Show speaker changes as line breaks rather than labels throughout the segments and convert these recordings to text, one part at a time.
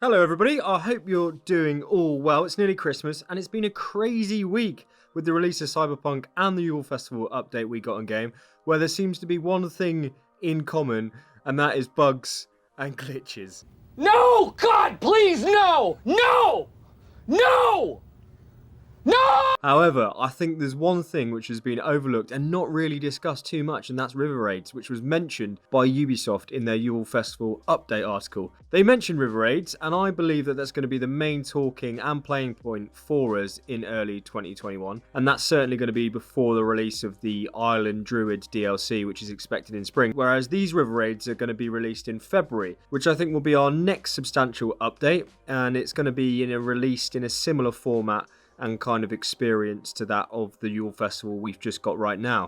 Hello everybody, I hope you're doing all well. It's nearly Christmas and it's been a crazy week with the release of Cyberpunk and the Yule Festival update we got on game, where there seems to be one thing in common, and that is bugs and glitches.
No! God, please, no! No! No! No!
However, I think there's one thing which has been overlooked and not really discussed too much, and that's River Raids, which was mentioned by Ubisoft in their Yule Festival update article. They mentioned River Raids, and I believe that that's going to be the main talking and playing point for us in early 2021, and that's certainly going to be before the release of the Island Druid DLC, which is expected in spring, whereas these River Raids are going to be released in February, which I think will be our next substantial update, and it's going to be released in a similar format and kind of experience to that of the Yule Festival we've just got right now.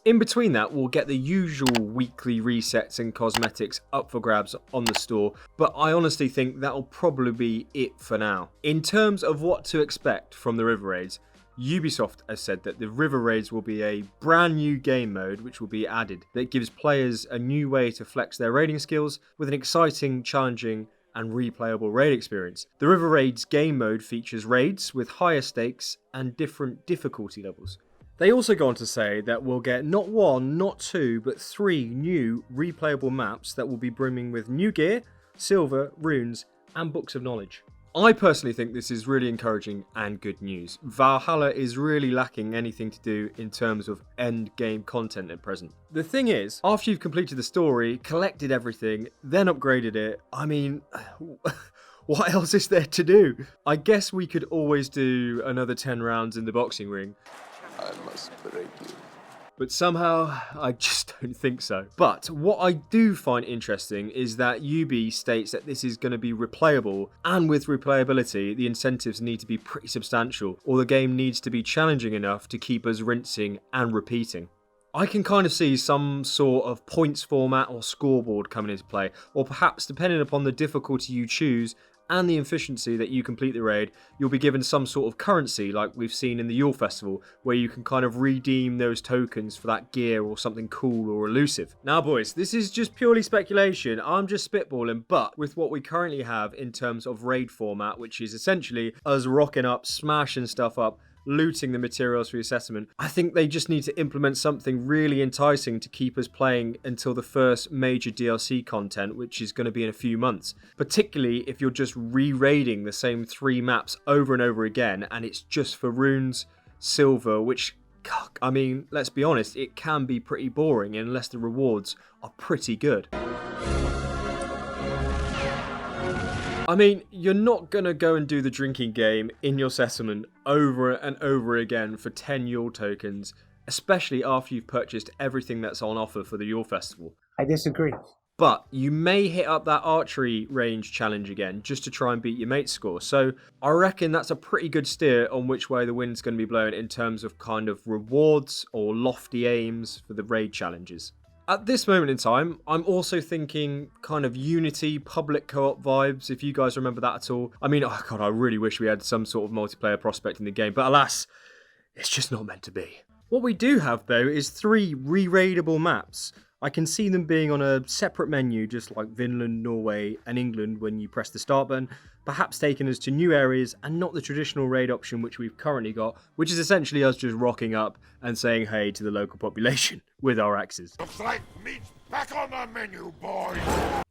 In between that, we'll get the usual weekly resets and cosmetics up for grabs on the store, but I honestly think that'll probably be it for now. In terms of what to expect from the River Raids, Ubisoft has said that the River Raids will be a brand new game mode which will be added that gives players a new way to flex their raiding skills with an exciting, challenging and replayable raid experience. The River Raids game mode features raids with higher stakes and different difficulty levels. They also go on to say that we'll get not one, not two, but 3 new replayable maps that will be brimming with new gear, silver, runes, and books of knowledge. I personally think this is really encouraging and good news. Valhalla is really lacking anything to do in terms of end game content at present. The thing is, after you've completed the story, collected everything, then upgraded it, I mean, what else is there to do? I guess we could always do another 10 rounds in the boxing ring.
I must break you.
But somehow, I just don't think so. But what I do find interesting is that Ubi states that this is going to be replayable, and with replayability, the incentives need to be pretty substantial, or the game needs to be challenging enough to keep us rinsing and repeating. I can kind of see some sort of points format or scoreboard coming into play, or perhaps depending upon the difficulty you choose and the efficiency that you complete the raid, you'll be given some sort of currency like we've seen in the Yule Festival, where you can kind of redeem those tokens for that gear or something cool or elusive. Now boys, this is just purely speculation, I'm just spitballing, but with what we currently have in terms of raid format, which is essentially us rocking up, smashing stuff up, looting the materials for the assessment, I think they just need to implement something really enticing to keep us playing until the first major DLC content, which is going to be in a few months. Particularly if you're just re-raiding the same 3 maps over and over again, and it's just for runes, silver, which, I mean, let's be honest, it can be pretty boring unless the rewards are pretty good. I mean, you're not going to go and do the drinking game in your settlement over and over again for 10 Yule tokens, especially after you've purchased everything that's on offer for the Yule Festival.
I disagree.
But you may hit up that archery range challenge again just to try and beat your mate's score. So I reckon that's a pretty good steer on which way the wind's going to be blowing in terms of kind of rewards or lofty aims for the raid challenges. At this moment in time, I'm also thinking kind of Unity public co-op vibes, if you guys remember that at all. I mean, oh god, I really wish we had some sort of multiplayer prospect in the game, but alas, it's just not meant to be. What we do have though is 3 re-raidable maps. I can see them being on a separate menu, just like Finland, Norway and England when you press the start button, perhaps taking us to new areas and not the traditional raid option which we've currently got, which is essentially us just rocking up and saying hey to the local population with our axes.
Looks like meat's back on the menu, boys!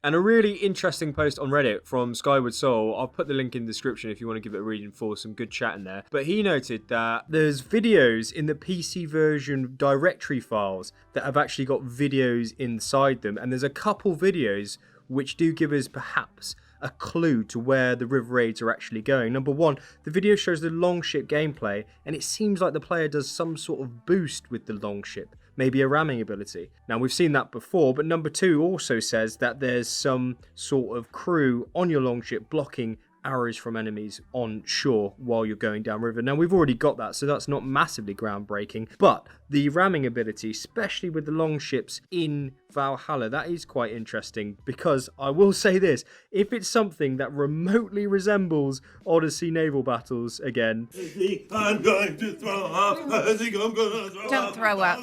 And a really interesting post on Reddit from Skyward Soul, I'll put the link in the description if you want to give it a read for some good chat in there, but he noted that there's videos in the PC version directory files that have actually got videos inside them, and there's a couple videos which do give us perhaps a clue to where the River Raids are actually going. Number 1, the video shows the longship gameplay, and it seems like the player does some sort of boost with the longship, maybe a ramming ability. Now we've seen that before, but number 2 also says that there's some sort of crew on your longship blocking arrows from enemies on shore while you're going downriver. Now, we've already got that, so that's not massively groundbreaking, but the ramming ability, especially with the long ships in Valhalla, that is quite interesting, because I will say this, if it's something that remotely resembles Odyssey naval battles again...
I'm going to throw up. I think I'm going to throw up.
Don't throw up.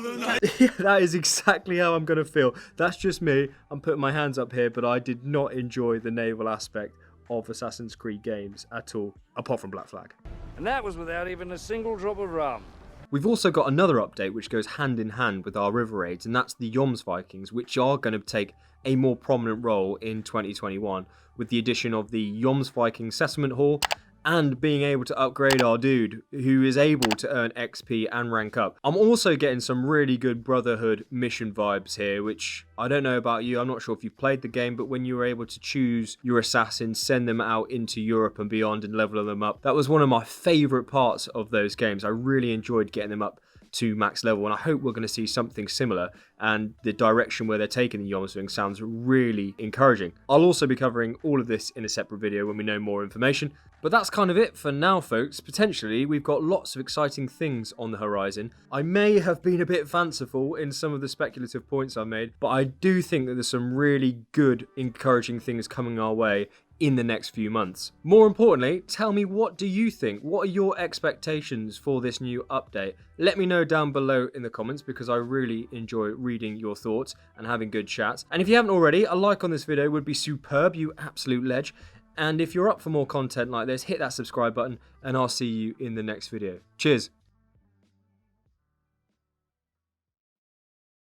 Yeah, that is exactly how I'm going to feel. That's just me. I'm putting my hands up here, but I did not enjoy the naval aspect of Assassin's Creed games at all, apart from Black Flag.
And that was without even a single drop of rum.
We've also got another update which goes hand in hand with our River Raids, and that's the Jomsvikings, which are going to take a more prominent role in 2021 with the addition of the Jomsviking Settlement Hall and being able to upgrade our dude, who is able to earn XP and rank up. I'm also getting some really good Brotherhood mission vibes here, which I don't know about you, I'm not sure if you've played the game, but when you were able to choose your assassins, send them out into Europe and beyond and level them up, that was one of my favourite parts of those games. I really enjoyed getting them up to max level, and I hope we're going to see something similar, and the direction where they're taking the Jomsviking sounds really encouraging. I'll also be covering all of this in a separate video when we know more information, but that's kind of it for now, folks. Potentially we've got lots of exciting things on the horizon. I may have been a bit fanciful in some of the speculative points I made, but I do think that there's some really good encouraging things coming our way in the next few months. More importantly, tell me, what do you think? What are your expectations for this new update? Let me know down below in the comments, because I really enjoy reading your thoughts and having good chats. And if you haven't already, a like on this video would be superb, you absolute ledge. And if you're up for more content like this, hit that subscribe button and I'll see you in the next video. Cheers.